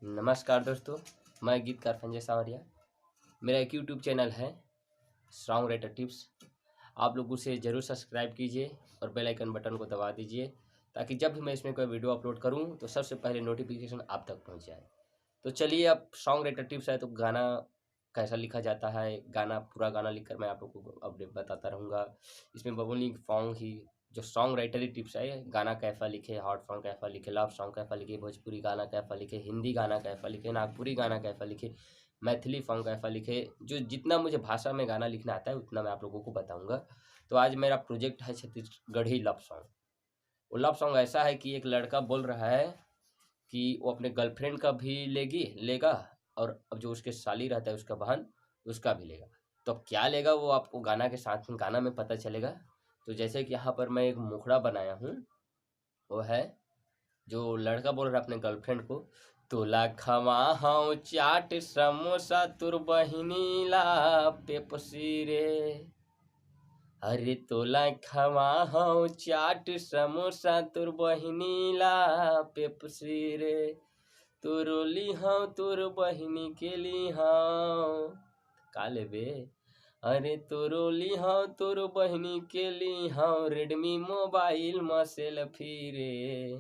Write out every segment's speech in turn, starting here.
नमस्कार दोस्तों, मैं गीतकार संजय सावरिया। मेरा एक यूट्यूब चैनल है सॉन्ग राइटर टिप्स। आप लोग उसे ज़रूर सब्सक्राइब कीजिए और बेल आइकन बटन को दबा दीजिए ताकि जब भी मैं इसमें कोई वीडियो अपलोड करूं तो सबसे पहले नोटिफिकेशन आप तक पहुंच जाए। तो चलिए, अब सॉन्ग राइटर टिप्स है तो गाना कैसा लिखा जाता है, पूरा गाना लिखकर मैं आप लोगों को अपडेट बताता रहूँगा। इसमें बबूनिंग सॉन्ग ही जो सॉन्ग राइटरी टिप्स है, गाना कैसा लिखे, हॉट सॉन्ग कैसा लिखे, लव सॉन्ग कैसा लिखे, भोजपुरी गाना कैसा लिखे, हिंदी गाना कैसा लिखे, नागपुरी गाना कैसा लिखे, मैथिली सॉन्ग कैसा लिखे। जो जितना मुझे भाषा में गाना लिखना आता है उतना मैं आप लोगों को बताऊंगा। तो आज मेरा प्रोजेक्ट है छत्तीसगढ़ी लव सॉन्ग। वो लव सॉन्ग ऐसा है कि एक लड़का बोल रहा है कि वो अपने गर्लफ्रेंड का भी लेगा और अब जो उसके साली रहता है उसका बहन, उसका भी लेगा। तो अब क्या लेगा वो आपको गाना के साथ में गाना में पता चलेगा। तो जैसे कि यहाँ पर मैं एक मुखड़ा बनाया हूँ, वो है जो लड़का बोल रहा है अपने गर्लफ्रेंड को, तोला खवा हूँ चाट समोसा तुर बहिनी ला पेप्सी रे। अरे तोला खवा हूँ चाट समोसा तुर बहिनी ला पेप्सी रे। तुरली हूँ तुर बहिनी के ली हूँ का लेबे। अरे तुरली हूँ तुर बहिनी के ली हूँ रेडमी मोबाइल में सेल्फी रे।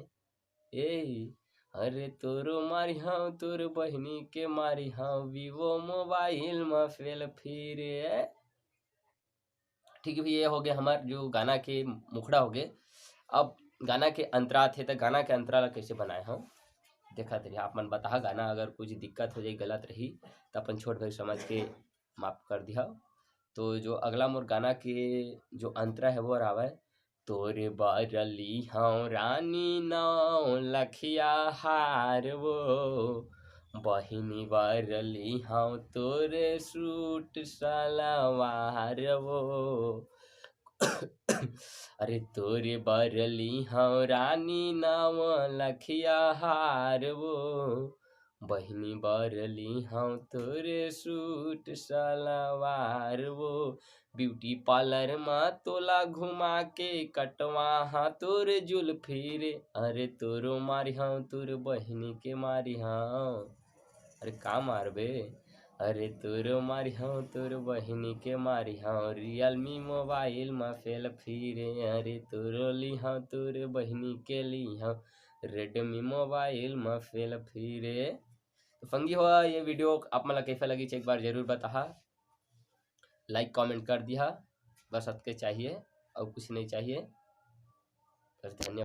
ए अरे तोरो मारी हूँ तोर बहिनी के मारी हूँ वीवो मोबाइल में सेल्फी रे। ठीक है, ये हो गया हमारे जो गाना के मुखड़ा हो गए। अब गाना के अंतरा थे तो गाना के अंतरा कैसे बनाए हम देखा तरी आप मन बता। गाना अगर कुछ दिक्कत हो जाए, गलत रही तो अपन छोट भाई समझ के माफ कर दिया। तो जो अगला मोर गाना के जो अंतरा है वो आवे, तोरे बरली हूँ रानी नौ लखिया हार वो, बहिनी बरली हूँ तोरे सूट सलवार वो। अरे तोरे बरली हूँ रानी नाम लखिया हार वो, बहिनी बरली हूँ तोरे सूट सलवार वो। ब्यूटी पार्लर में तोला घुमा के कटवा हाँ तोरे जुल्फी रे। अरे तोरो मारी हूँ तोर बहिनी के मारी हूँ। अरे का मारबे। अरे तोरो मारी हूँ तोर बहिनी के मारी हूँ रियलमी मोबाइल में सेल्फी रे। अरे तोरो ली हूँ तोर बहिनी के ली हूँ रेडमी मोबाइल में सेल्फी रे। तो फंगी हुआ ये वीडियो आप मला कैसा लगी एक बार जरूर बता। लाइक कमेंट कर दिया, बस सबके चाहिए और कुछ नहीं चाहिए। बस धन्यवाद।